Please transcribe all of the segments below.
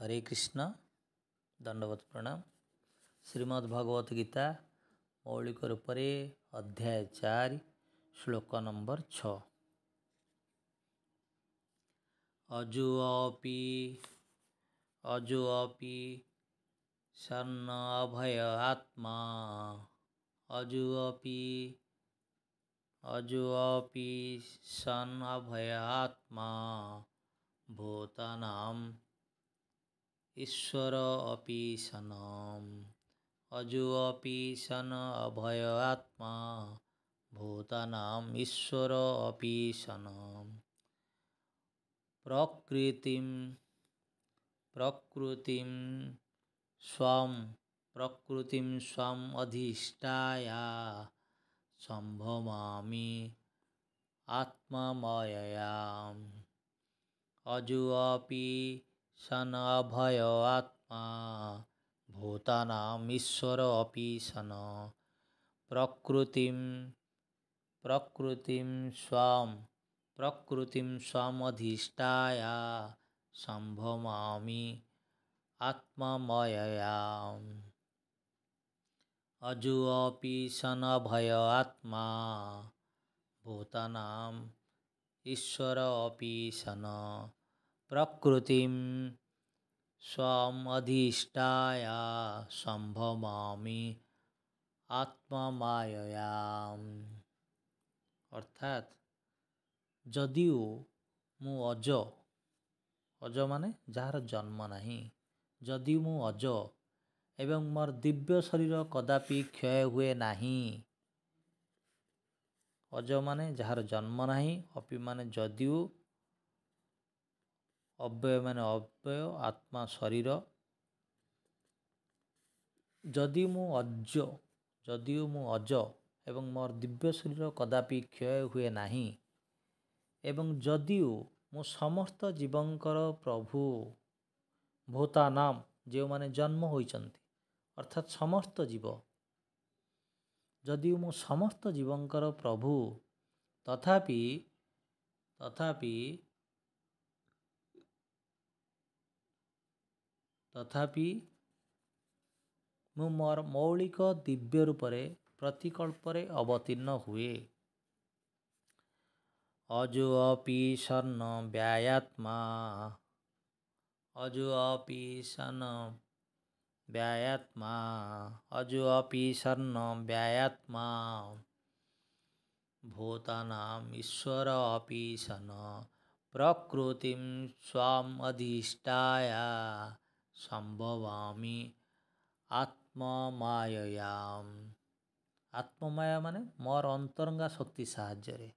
हरे कृष्ण दंडवत प्रणाम। श्रीमद्भगवत गीता मौलिक रूपरे अध्याय 4 श्लोक नंबर 6। अजुअपि सन्न अभय आत्मा अजुअपि सन् अभय आत्मा भूतानां ईश्वर अपि सनम अजुअपि सन अभय आत्मा भूतानां ईश्वर अपि सनम प्रकृतिं स्वम अधिष्ठाया संभवामि आत्ममायया अजुअपि सन अभय आत्मा भूतानां ईश्वर अपि सन प्रकृतिं स्वम अधिष्ठाया संभवामि आत्ममायया अजुअपि सन अभय आत्मा भूतानां ईश्वर अपि सन प्रकृतिं स्वम अधिष्ठाया संभवामि आत्ममायया। अर्थात जदिओ मु अज माने जार जन्म नहीं, जदि मु अज एवं मोर दिव्य शरीर कदापि क्षय हुए नहीं। अज माने जार जन्म नहीं, अपि माने जदिओ, अव्यय माने अव्यय, आत्मा शरीर। जदिओ मु अज एवं मोर दिव्य शरीर कदापि क्षय हुए नहीं एवं जदिओ मु समस्त जीवंकर प्रभु भूतानाम जो माने जन्म होइचंती अर्थात समस्त जीव, जदिओ मु समस्त जीवंकर प्रभु तथापि मु मोर मौलिक दिव्य रूपरे प्रतिकल्परे अवतीर्ण हुए। अजुअपि सन्न व्यायात्मा भूतानां ईश्वर अपि सन प्रकृतिं स्वाम अधिष्ठाया संभवामि आत्ममायया। आत्ममाया माने मोर अंतरंगा शक्ति साहाय्य।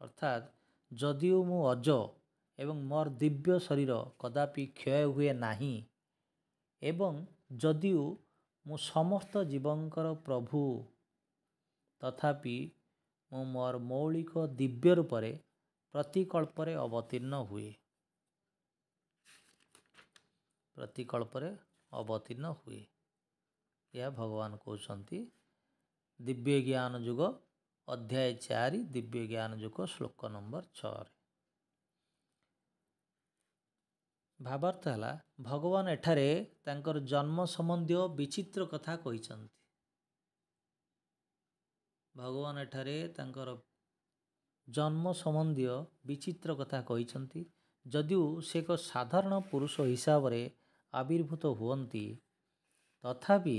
अर्थात जदिओ मु अज एवं मोर दिव्य शरीर कदापि क्षय हुए नहीं एवं जदिओ मु समस्त जीवंकर प्रभु तथापि मु मोर मौलिक दिव्य रूपरे प्रतिकल्परे अवतीर्ण हुए। यह भगवान कहते दिव्य ज्ञान युग अध्याय 4 दिव्य ज्ञान युग श्लोक नंबर 6। भावार्थ है भगवान एठारे तांकर जन्म संबंधी विचित्र कथा कहिसंती। भगवान एठारे तांकर जन्म संबंधी विचित्र कथा कहिसंती। जदिओ से एक साधारण पुरुष हिसाब रे आविर्भूत हुअन्ति तथापि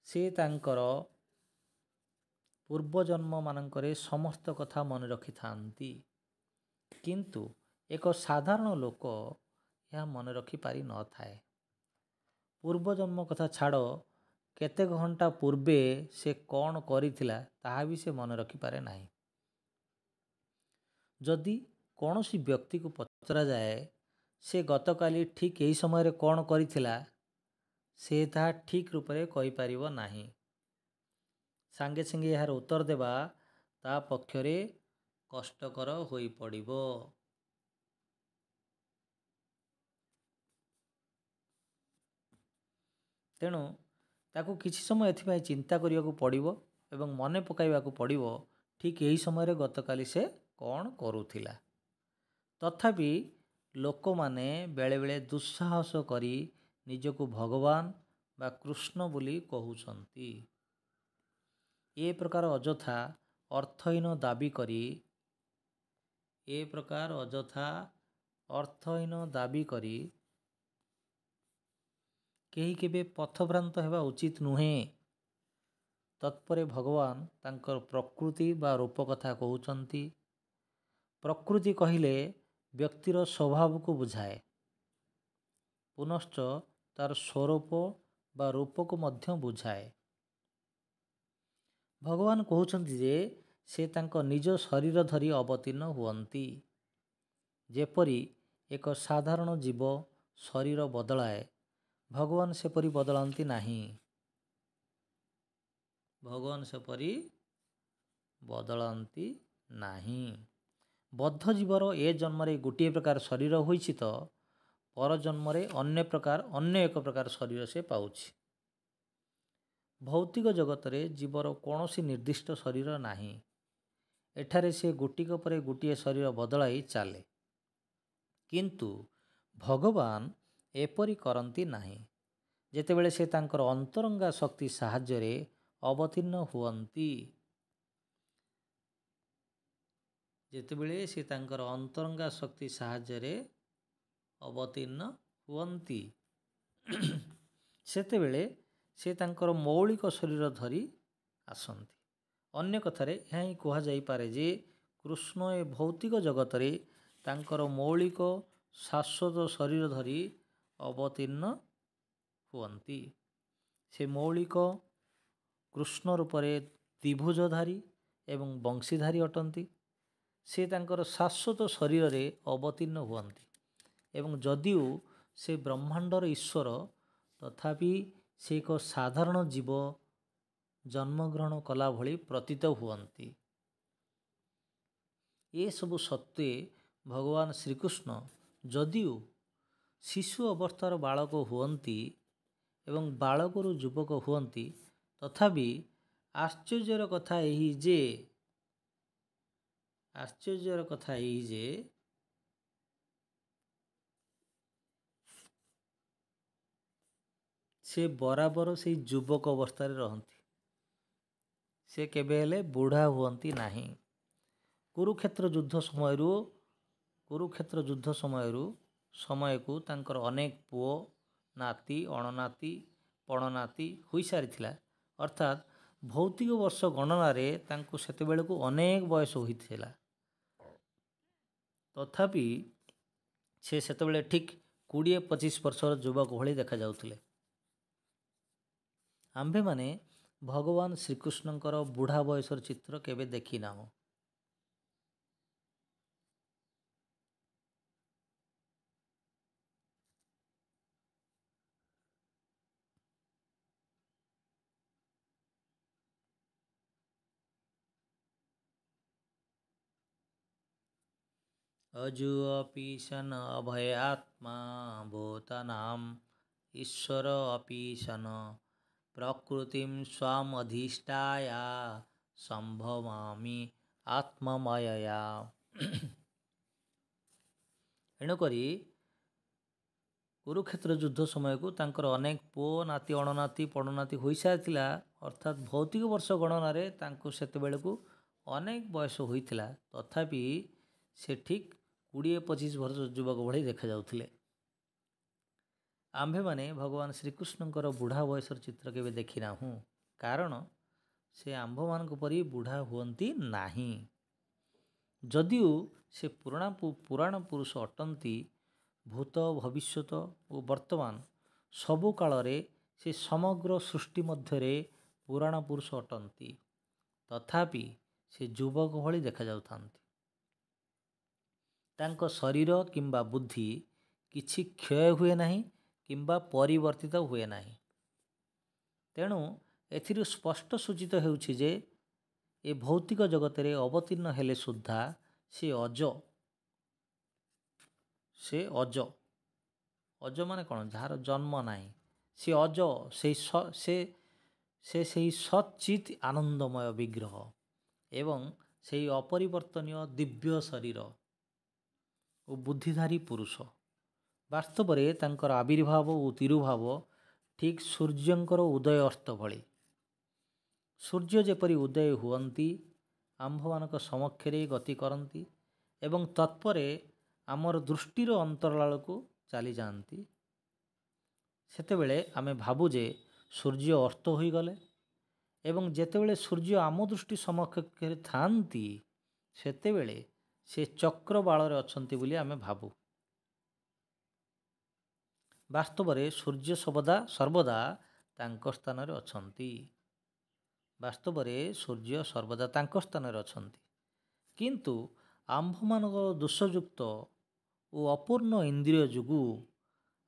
से तांकर पूर्वजन्म मानकरे समस्त कथा मन रखि थांती, किंतु एक साधारण लोक यह मन रखि पारि न थाए। पूर्वजन्म कथा छाड़ केते घंटा पूर्वे से कौन करिथिला ताहा भी से मन रखि पारे नाही। जदि कौनसी व्यक्ति को पचरा जाए से गतकाली ठीक यही समय कौन करिथिला से ताहा ठीक रूप से कहि पारिबो नाही। सांगे सांगे यार उत्तर देबा ता पक्षरे कष्टकर होई पड़िबो। तेणु ताकू किछि समय एथिपाई चिंता करियाकू पड़िबो एवं मने पकाइबाकू पड़िबो ठीक यही समय गतकाली से कौन करूथिला। ତଥାପି ଲୋକମାନେ ବେଳେବେଳେ ଦୁଃସାହସ କରି ନିଜକୁ ଭଗବାନ ବା କୃଷ୍ଣ ବୋଲି କହୁଛନ୍ତି। ଏ ପ୍ରକାର ଅଯଥା ଅର୍ଥହୀନ ଦାବି କରି କେହି କେବେ ପଥଭ୍ରାନ୍ତ ହେବା ଉଚିତ ନୁହେଁ। ତତ୍ପରେ ଭଗବାନ ତାଙ୍କର ପ୍ରକୃତି ବା ରୂପ କଥା କହୁଛନ୍ତି। ପ୍ରକୃତି କହିଲେ ବ୍ୟକ୍ତିର ସ୍ୱଭାବକୁ ବୁଝାଏ। ପୁନଶ୍ଚ ତାର ସ୍ୱରୂପ ବା ରୂପକୁ ମଧ୍ୟ ବୁଝାଏ। ଭଗବାନ କହୁଛନ୍ତି ଯେ ସେ ତାଙ୍କ ନିଜ ଶରୀର ଧରି ଅବତୀର୍ଣ୍ଣ ହୁଅନ୍ତି। ଯେପରି ଏକ ସାଧାରଣ ଜୀବ ଶରୀର ବଦଳାଏ, ଭଗବାନ ସେପରି ବଦଳାନ୍ତି ନାହିଁ। ବଦ୍ଧ ଜୀବର ଏ ଜନ୍ମରେ ଗୋଟିଏ ପ୍ରକାର ଶରୀର ହୋଇଛି ତ ପର ଜନ୍ମରେ ଅନ୍ୟ ଏକ ପ୍ରକାର ଶରୀର ସେ ପାଉଛି। ଭୌତିକ ଜଗତରେ ଜୀବର କୌଣସି ନିର୍ଦ୍ଦିଷ୍ଟ ଶରୀର ନାହିଁ। ଏଠାରେ ସେ ଗୋଟିକ ପରେ ଗୋଟିଏ ଶରୀର ବଦଳାଇ ଚାଲେ। କିନ୍ତୁ ଭଗବାନ ଏପରି କରନ୍ତି ନାହିଁ। ଯେତେବେଳେ ସେ ତାଙ୍କର ଅନ୍ତରଙ୍ଗା ଶକ୍ତି ସାହାଯ୍ୟରେ ଅବତୀର୍ଣ୍ଣ ହୁଅନ୍ତି, ସେତେବେଳେ ସେ ତାଙ୍କର ମୌଳିକ ଶରୀର ଧରି ଆସନ୍ତି। ଅନ୍ୟ କଥାରେ ଏହା ହିଁ କୁହାଯାଇପାରେ ଯେ କୃଷ୍ଣ ଏ ଭୌତିକ ଜଗତରେ ତାଙ୍କର ମୌଳିକ ଶାଶ୍ୱତ ଶରୀର ଧରି ଅବତୀର୍ଣ୍ଣ ହୁଅନ୍ତି। ସେ ମୌଳିକ କୃଷ୍ଣ ରୂପରେ ତ୍ରିଭୁଜଧାରୀ ଏବଂ ବଂଶୀଧାରୀ ଅଟନ୍ତି। ସେ ତାଙ୍କର ଶାଶ୍ୱତ ଶରୀରରେ ଅବତୀର୍ଣ୍ଣ ହୁଅନ୍ତି ଏବଂ ଯଦିଓ ସେ ବ୍ରହ୍ମାଣ୍ଡର ଈଶ୍ୱର, ତଥାପି ସେ ଏକ ସାଧାରଣ ଜୀବ ଜନ୍ମଗ୍ରହଣ କଲା ଭଳି ପ୍ରତୀତ ହୁଅନ୍ତି। ଏସବୁ ସତ୍ତ୍ୱେ ଭଗବାନ ଶ୍ରୀକୃଷ୍ଣ ଯଦିଓ ଶିଶୁ ଅବସ୍ଥାର ବାଳକ ହୁଅନ୍ତି ଏବଂ ବାଳକରୁ ଯୁବକ ହୁଅନ୍ତି, ତଥାପି ଆଶ୍ଚର୍ଯ୍ୟର କଥା ଏହି ଯେ ସେ ବରାବର ସେହି ଯୁବକ ଅବସ୍ଥାରେ ରହନ୍ତି। ସେ କେବେ ହେଲେ ବୁଢ଼ା ହୁଅନ୍ତି ନାହିଁ। କୁରୁକ୍ଷେତ୍ର ଯୁଦ୍ଧ ସମୟକୁ ତାଙ୍କର ଅନେକ ପୁଅ, ନାତି, ଅଣନାତି, ପଣନାତି ହୋଇସାରିଥିଲା। ଅର୍ଥାତ୍ ଭୌତିକ ବର୍ଷ ଗଣନାରେ ତାଙ୍କୁ ସେତେବେଳକୁ ଅନେକ ବୟସ ହୋଇଥିଲା। ତଥାପି ସେ ସେତେବେଳେ ଠିକ୍ 20-25 ବର୍ଷର ଯୁବକ ଭଳି ଦେଖାଯାଉଥିଲେ। ଆମ୍ଭେମାନେ ଭଗବାନ ଶ୍ରୀକୃଷ୍ଣଙ୍କର ବୁଢ଼ା ବୟସର ଚିତ୍ର କେବେ ଦେଖିନାହୁଁ। ଅଜୁ ଅପି ସନ ଅଭୟାତ୍ମା ଭୂତାନାଂ ଈଶ୍ୱର ଅପି ସନ ପ୍ରକୃତିଂ ସ୍ୱାମଧିଷ୍ଠାୟ ସମ୍ଭବାମି ଆତ୍ମମାୟୟା। ଏଣୁକରି କୁରୁକ୍ଷେତ୍ର ଯୁଦ୍ଧ ସମୟକୁ ତାଙ୍କର ଅନେକ ପୁଅ, ନାତି, ଅଣନାତି, ପଣନାତି ହୋଇସାରିଥିଲା। ଅର୍ଥାତ୍ ଭୌତିକ ବର୍ଷ ଗଣନାରେ ତାଙ୍କୁ ସେତେବେଳକୁ ଅନେକ ବୟସ ହୋଇଥିଲା। ତଥାପି ସେ ଠିକ୍ 20-25 ବର୍ଷର ଯୁବକ ଭଳି ଦେଖାଯାଉଥିଲେ। ଆମ୍ଭେମାନେ ଭଗବାନ ଶ୍ରୀକୃଷ୍ଣଙ୍କର ବୁଢ଼ା ବୟସର ଚିତ୍ର କେବେ ଦେଖିନାହୁଁ, କାରଣ ସେ ଆମ୍ଭମାନଙ୍କ ପରି ବୁଢ଼ା ହୁଅନ୍ତି ନାହିଁ। ଯଦିଓ ସେ ପୁରାଣ ପୁରୁଷ ଅଟନ୍ତି, ଭୂତ, ଭବିଷ୍ୟତ ଓ ବର୍ତ୍ତମାନ ସବୁ କାଳରେ ସେ ସମଗ୍ର ସୃଷ୍ଟି ମଧ୍ୟରେ ପୁରାଣ ପୁରୁଷ ଅଟନ୍ତି, ତଥାପି ସେ ଯୁବକ ଭଳି ଦେଖାଯାଉଥାନ୍ତି। ତାଙ୍କ ଶରୀର କିମ୍ବା ବୁଦ୍ଧି କିଛି କ୍ଷୟ ହୁଏ ନାହିଁ କିମ୍ବା ପରିବର୍ତ୍ତିତ ହୁଏ ନାହିଁ। ତେଣୁ ଏଥିରୁ ସ୍ପଷ୍ଟ ସୂଚିତ ହେଉଛି ଯେ ଏ ଭୌତିକ ଜଗତରେ ଅବତୀର୍ଣ୍ଣ ହେଲେ ସୁଦ୍ଧା ସେ ଅଜ ମାନେ କ'ଣ? ଯାହାର ଜନ୍ମ ନାହିଁ। ସେ ଅଜ, ସେ ସେହି ସଚ୍ଚିତ୍ ଆନନ୍ଦମୟ ବିଗ୍ରହ ଏବଂ ସେହି ଅପରିବର୍ତ୍ତନୀୟ ଦିବ୍ୟ ଶରୀର। ଓ ବୁଦ୍ଧିଧାରୀ ପୁରୁଷ। ବାସ୍ତବରେ ତାଙ୍କର ଆବିର୍ଭାବ ଓ ତିରୁଭାବ ଠିକ୍ ସୂର୍ଯ୍ୟଙ୍କର ଉଦୟ ଅସ୍ତ ଭଳି। ସୂର୍ଯ୍ୟ ଯେପରି ଉଦୟ ହୁଅନ୍ତି, ଆମ୍ଭମାନଙ୍କ ସମକ୍ଷରେ ଗତି କରନ୍ତି ଏବଂ ତତ୍ପରେ ଆମର ଦୃଷ୍ଟିର ଅନ୍ତରାଳକୁ ଚାଲିଯାଆନ୍ତି, ସେତେବେଳେ ଆମେ ଭାବୁ ଯେ ସୂର୍ଯ୍ୟ ଅସ୍ତ ହୋଇଗଲେ ଏବଂ ଯେତେବେଳେ ସୂର୍ଯ୍ୟ ଆମ ଦୃଷ୍ଟି ସମକକ୍ଷରେ ଥାଆନ୍ତି ସେତେବେଳେ ସେ ଚକ୍ରବାଳରେ ଅଛନ୍ତି ବୋଲି ଆମେ ଭାବୁ। ବାସ୍ତବରେ ସୂର୍ଯ୍ୟ ସର୍ବଦା ତାଙ୍କ ସ୍ଥାନରେ ଅଛନ୍ତି। କିନ୍ତୁ ଆମ୍ଭମାନଙ୍କର ଦୋଷଯୁକ୍ତ ଓ ଅପୂର୍ଣ୍ଣ ଇନ୍ଦ୍ରିୟ ଯୋଗୁଁ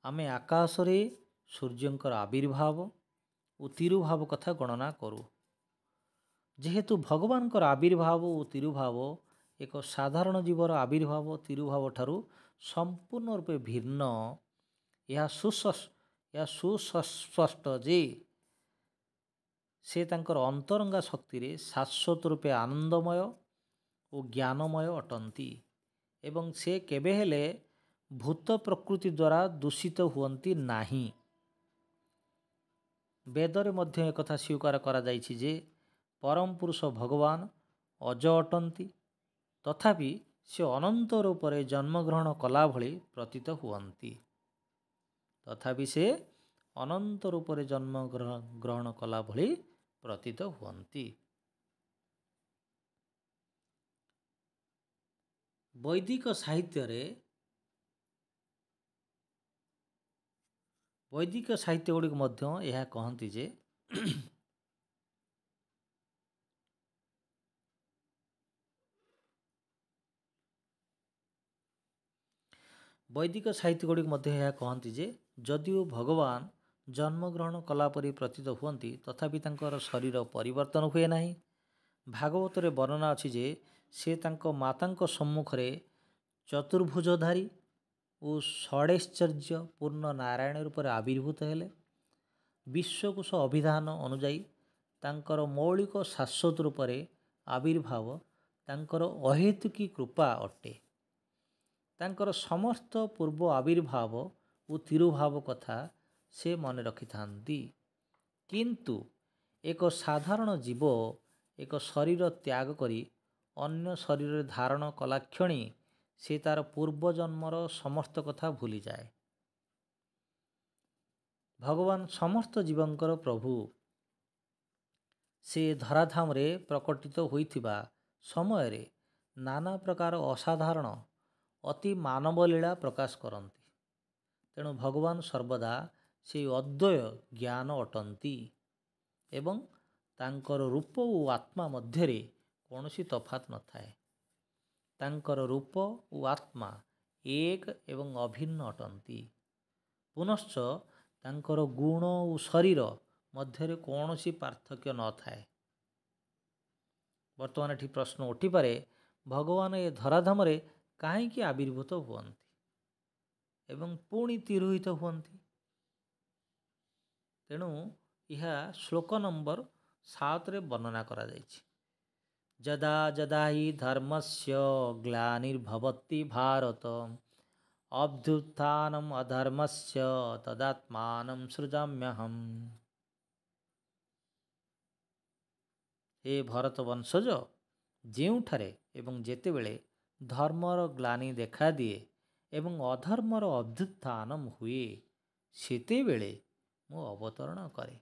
ଆମେ ଆକାଶରେ ସୂର୍ଯ୍ୟଙ୍କର ଆବିର୍ଭାବ ଓ ତିରୁଭାବ କଥା ଗଣନା କରୁ। ଯେହେତୁ ଭଗବାନଙ୍କର ଆବିର୍ଭାବ ଓ ତିରୁଭାବ ଏକ ସାଧାରଣ ଜୀବର ଆବିର୍ଭାବ ତିରୁଭାବ ଠାରୁ ସମ୍ପୂର୍ଣ୍ଣ ରୂପେ ଭିନ୍ନ, ଏହା ସୁସ୍ପଷ୍ଟ ଯେ ସେ ତାଙ୍କର ଅନ୍ତରଙ୍ଗା ଶକ୍ତିରେ ଶାଶ୍ୱତ ରୂପେ ଆନନ୍ଦମୟ ଓ ଜ୍ଞାନମୟ ଅଟନ୍ତି ଏବଂ ସେ କେବେ ହେଲେ ଭୂତ ପ୍ରକୃତି ଦ୍ୱାରା ଦୂଷିତ ହୁଅନ୍ତି ନାହିଁ। ବେଦରେ ମଧ୍ୟ ଏକଥା ସ୍ୱୀକାର କରାଯାଇଛି ଯେ ପରମ ପୁରୁଷ ଭଗବାନ ଅଜ ଅଟନ୍ତି, ତଥାପି ସେ ଅନନ୍ତ ରୂପରେ ଜନ୍ମଗ୍ରହଣ କଲା ଭଳି ପ୍ରତୀତ ହୁଅନ୍ତି। ବୈଦିକ ସାହିତ୍ୟ ଗୁଡ଼ିକ ମଧ୍ୟ ଏହା କହନ୍ତି ଯେ ଯଦିଓ ଭଗବାନ ଜନ୍ମଗ୍ରହଣ କଲା ପରି ପ୍ରତୀତ ହୁଅନ୍ତି, ତଥାପି ତାଙ୍କର ଶରୀର ପରିବର୍ତ୍ତନ ହୁଏ ନାହିଁ। ଭାଗବତରେ ବର୍ଣ୍ଣନା ଅଛି ଯେ ସେ ତାଙ୍କ ମାତାଙ୍କ ସମ୍ମୁଖରେ ଚତୁର୍ଭୁଜଧାରୀ ଓ ଷଡ଼ୈଶ୍ୱର୍ଯ୍ୟ ପୂର୍ଣ୍ଣ ନାରାୟଣ ରୂପରେ ଆବିର୍ଭୂତ ହେଲେ। ବିଶ୍ୱକୋଷ ଅଭିଧାନ ଅନୁଯାୟୀ ତାଙ୍କର ମୌଳିକ ଶାଶ୍ୱତ ରୂପରେ ଆବିର୍ଭାବ ତାଙ୍କର ଅହେତୁକୀ କୃପା ଅଟେ। ତାଙ୍କର ସମସ୍ତ ପୂର୍ବ ଆବିର୍ଭାବ ଓ ତିରୁଭାବ କଥା ସେ ମନେ ରଖିଥାନ୍ତି। କିନ୍ତୁ ଏକ ସାଧାରଣ ଜୀବ ଏକ ଶରୀର ତ୍ୟାଗ କରି ଅନ୍ୟ ଶରୀରରେ ଧାରଣ କଲାକ୍ଷଣି ସେ ତାର ପୂର୍ବଜନ୍ମର ସମସ୍ତ କଥା ଭୁଲିଯାଏ। ଭଗବାନ ସମସ୍ତ ଜୀବଙ୍କର ପ୍ରଭୁ। ସେ ଧରାଧାମରେ ପ୍ରକଟିତ ହୋଇଥିବା ସମୟରେ ନାନା ପ୍ରକାର ଅସାଧାରଣ ଅତି ମାନବ ଲୀଳା ପ୍ରକାଶ କରନ୍ତି। ତେଣୁ ଭଗବାନ ସର୍ବଦା ସେହି ଅଦ୍ୱୟ ଜ୍ଞାନ ଅଟନ୍ତି ଏବଂ ତାଙ୍କର ରୂପ ଓ ଆତ୍ମା ମଧ୍ୟରେ କୌଣସି ତଫାତ୍ ନଥାଏ। ତାଙ୍କର ରୂପ ଓ ଆତ୍ମା ଏକ ଏବଂ ଅଭିନ୍ନ ଅଟନ୍ତି। ପୁନଶ୍ଚ ତାଙ୍କର ଗୁଣ ଓ ଶରୀର ମଧ୍ୟରେ କୌଣସି ପାର୍ଥକ୍ୟ ନଥାଏ। ବର୍ତ୍ତମାନ ଏଠି ପ୍ରଶ୍ନ ଉଠିପାରେ, ଭଗବାନ ଏ ଧରାଧାମରେ କାହିଁକି ଆବିର୍ଭୂତ ହୁଅନ୍ତି ଏବଂ ପୁଣି ତିରୋହିତ ହୁଅନ୍ତି? ତେଣୁ ଏହା ଶ୍ଲୋକ ନମ୍ବର 7ରେ ବର୍ଣ୍ଣନା କରାଯାଇଛି। ଯଦା ଯଦା ହି ଧର୍ମସ୍ୟ ଗ୍ଲାନିର୍ଭବତି ଭାରତ ଅଭ୍ୟୁତ୍ଥାନମ୍ ଅଧର୍ମସ୍ୟ ତଦାତ୍ମାନଂ ସୃଜାମ୍ୟହମ୍। ହେ ଭରତ ବଂଶଜ, ଯେଉଁଠାରେ ଏବଂ ଯେତେବେଳେ ଧର୍ମର ଗ୍ଲାନି ଦେଖାଦିଏ ଏବଂ ଅଧର୍ମର ଅଭ୍ୟୁତ୍ଥାନ ହୁଏ, ସେତେବେଳେ ମୁଁ ଅବତରଣ କରେ।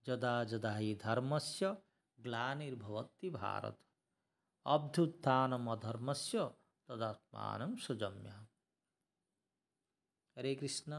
ଯଦା ଯଦା ହି ଧର୍ମସ୍ୟ ଗ୍ଲାନିର୍ଭବତି ଭାରତ ଅଭ୍ୟୁତ୍ଥାନମ୍ ଅଧର୍ମସ୍ୟ ତଦାତ୍ମାନଂ ସୃଜାମ୍ୟହମ୍। ହରେ କୃଷ୍ଣ।